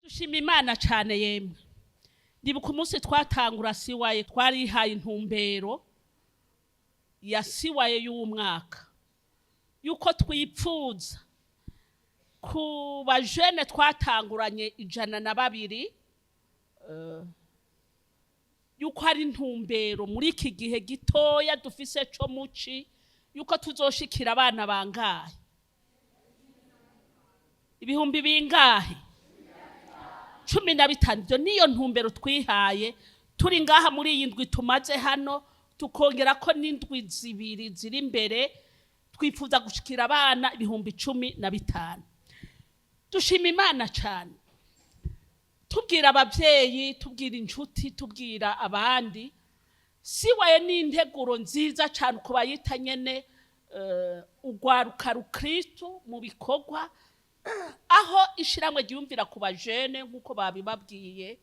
Dushima Imana cyane yemwe. Ndibuka umunsi twatangura CYIA twarihaye intumbero ya CYIA y'umwaka. Yuko twipfuza ku bajene twatanguranye 102 yuko hari intumbero muri iki gihe gitoya dufise cyo muci yuko tuzoshikira abana bangahe. Ibihumbi bingahe? 15. Byo niyo ntumbero twihaye turi ngaha muri iyi ndwi tumaze hano tukongera ko n'indwi zibiri ziri imbere twifuza gushikira abana ibihumbi 15. Dushima Imana cyane. Tubwira abavyeyi, tubwira inshuti, tubwira abandi. CYIA ni integuro nziza cyane uko bayita nyene ugwaruka rukristo mu bikorwa aho ishiramwe giyumvira ku bajene nkuko babibabwiye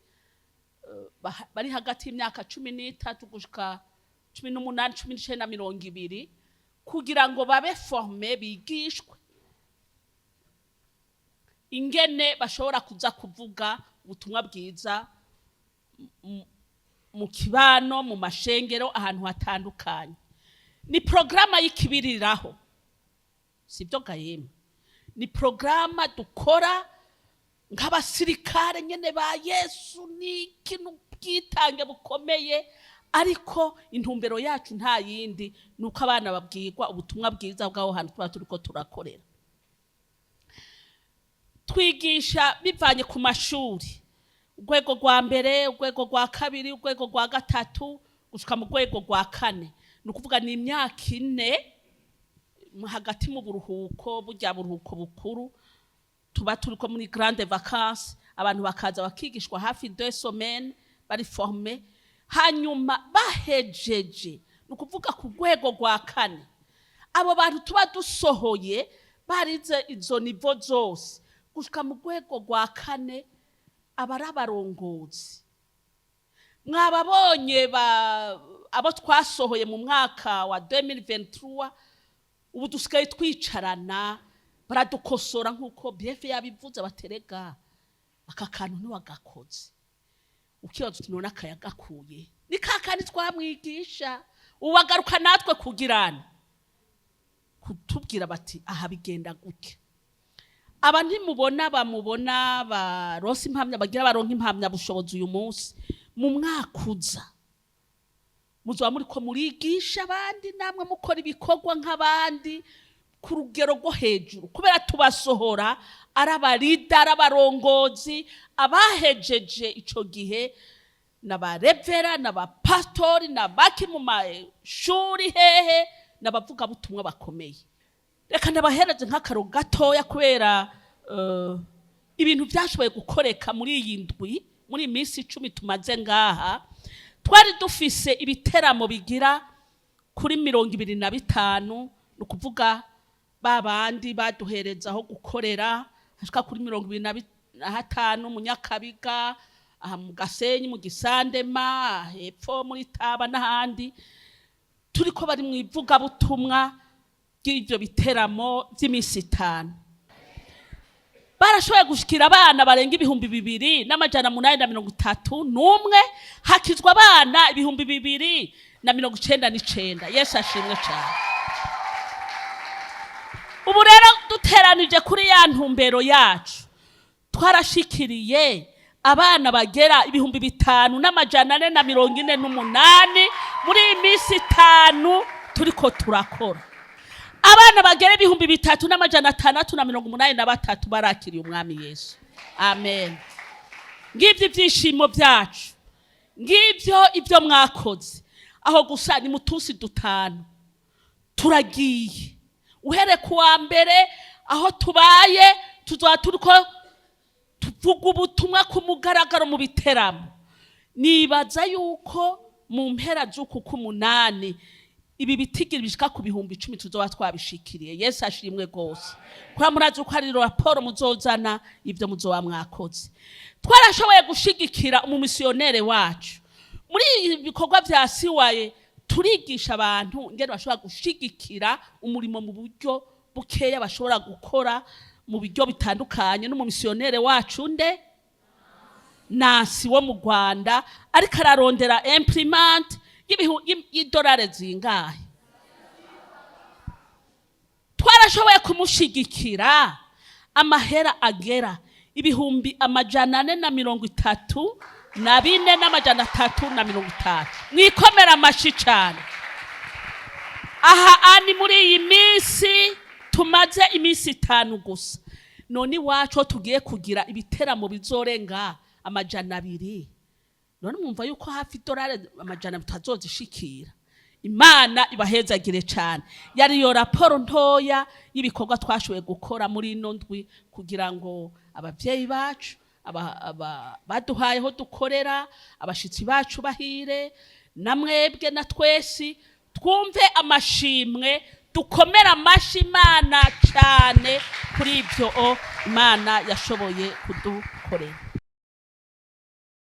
bari hagati y'imyaka 13 gushika 18 19 na 20 kugira ngo babe forme bigishwe ingene bashobora kuza kuvuga ubutumwa bwiza mu kibano mu mashengero ahantu hatandukanye. Ni programa y'ikibiriraho sibyo gayeme, ni programa dukora nk'abasirikare nyene ba Yesu, ni ikintu bwitange bukomeye, ariko intumbero yacu nta yindi nuko abana babwirwa ubutumwa bwiza bwaho hantu tuba turiko turakorera. Twigisha bivanye ku mashuri, urwego rwa mbere, urwego rwa kabiri, urwego rwa gatatu gushika mu rwego rwa 4. Nukuvuga ni imyaka 4 hagati mu buruhuko, burya buruhuko bukuru tuba turiko muri grande vacances, abantu bakaza bakigishwa hafi 2 semaines bari formé, hanyuma bahejeje nukuvuga ku rwego rwa 4. Abo bantu tuba dusohoye barize izo nivo zose gushika mu rwego rwa 4 abarabarongozi. Mwababonye abo twasohoye mu mwaka wa 2023 ubu dusigaye twicarana baradukosora nkuko BF yabivuze baterega akakantu ntiwagakoze ukibaza tunona kayagakuye ni kakandi twamwigisha ubagaruka natwe kugirana kutubwira bati aha bigenda gutya. Aba ntimubona bamubona baronse impamya bagira baronka impamya bushobozi uyu munsi mu mwakuza muzoba muri ko murigisha abandi namwe mukora ibikorwa nk'abandi ku rugero rwo hejuru kubera tubasohora arabarida arabarongozi abahejeje ico gihe n'abarevera n'abapastori n'abaki mu mashuri hehe n'abavuga butumwa bakomeye. Reka ndabahereze nk'akaro gatoya kubera ibintu byashoboye gukoreka muri iyi ndwi muri misi 10 tumaze ngaha. Twari dufise ibiteramo bigira kuri 25, nukuvuga babandi baduherezaho gukorera hashika kuri 25 mu Nyakabiga, mu Gasenyi, mu Gisandema, hepfo muri Taba n'ahandi. Turiko bari mu ivuga butumwa bw'ivyo biteramo by'imisi 5. Barashoboye gushikira abana barenga 2831 hakizwa abana 2099. Yesu ashimwe cyane. Ubu rero duteranije kuri ya ntumbero yacu twarashikiriye abana bagera 5448 muri imisi 5 turiko turakora. Abana bagere 3683 barakiriye umwami Yesu. Amen. Ngivyo ivyishimo byacu. Ngivyo ibyo mwakoze. Aho gusa ni mutusi 5 turagiye. Uhere kuwa mbere aho tubaye tuzoba turiko tuvuga ubutumwa ku mugaragaro mu biteramo. Nibaza yuko mu mpera z'uku 8 ibi bitigiri bishika ku 10,000 tuzoba twabishikiriye. Yesu ashimwe gose. Kwa murazi uko ari raporo muzozana ibyo muzoba mwakoze. Twarashoboye gushigikira umumisionere wacu. Muri ibikorwa bya CYIA turigisha abantu ngene bashobora gushigikira umurimo mu buryo bukeya bashobora gukora mu buryo bitandukanye n'umumisionere wacu nde Nansi wo mu Rwanda ariko ararondera imprimante y'idolari zingahe. Twarashoboye kumushigikira amahera agera ibihumbi 434,350. Mwikomera amashi cyane. Aha ani muri iyi misi tumaze imisi 5 gusa. None iwacu tugiye kugira ibiteramo bizorenga 200. None mwumva yuko hafi dolari 200 tutazozishikira. Imana ibahezagire cyane. Yari yo raporo ntoya y'ibikorwa twashoboye gukora muri ino ndwi kugira ngo abavyeyi bacu baduhayeho dukorera, abashitsi bacu bahire, namwebwe na twesi twumve amashimwe, dukomera amashi Imana cyane kuri ibyo Imana yashoboye kudukorera.